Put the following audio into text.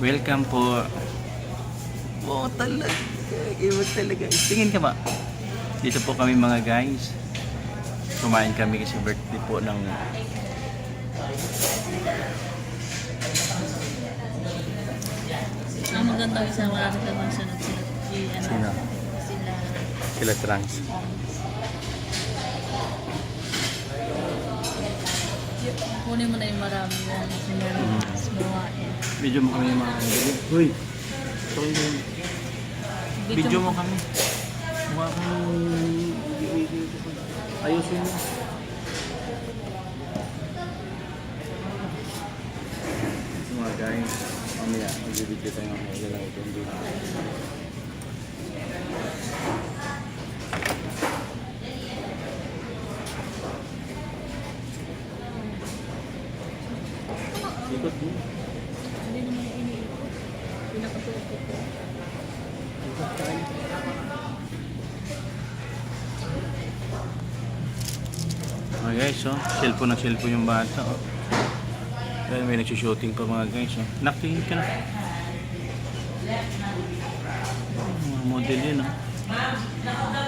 Welcome po. Oh, talaga. Iba talaga. Tingin ka ba? Dito po kami mga guys. Kumain kami kasi birthday po ng Ang magandang isa, wala na naman sunod sila. Sino? Sila Trans. Kunin mo na yung marami yung sumawain. Video mo kami mga kaibigan. Uy! Video mo kami. Mukha kang ayusin mo. So mga guys, mamaya mag-video tayo ng mga lang ito. Ikot mo. Hindi naman iniikot. Pinakatuokot ko. Ikot tayo. Mga guys, oh, cellphone yung bata. Oh. Dahil may nagsushooting pa mga guys. Oh. Naktingin ka na. Oh, mga model yun. Oh.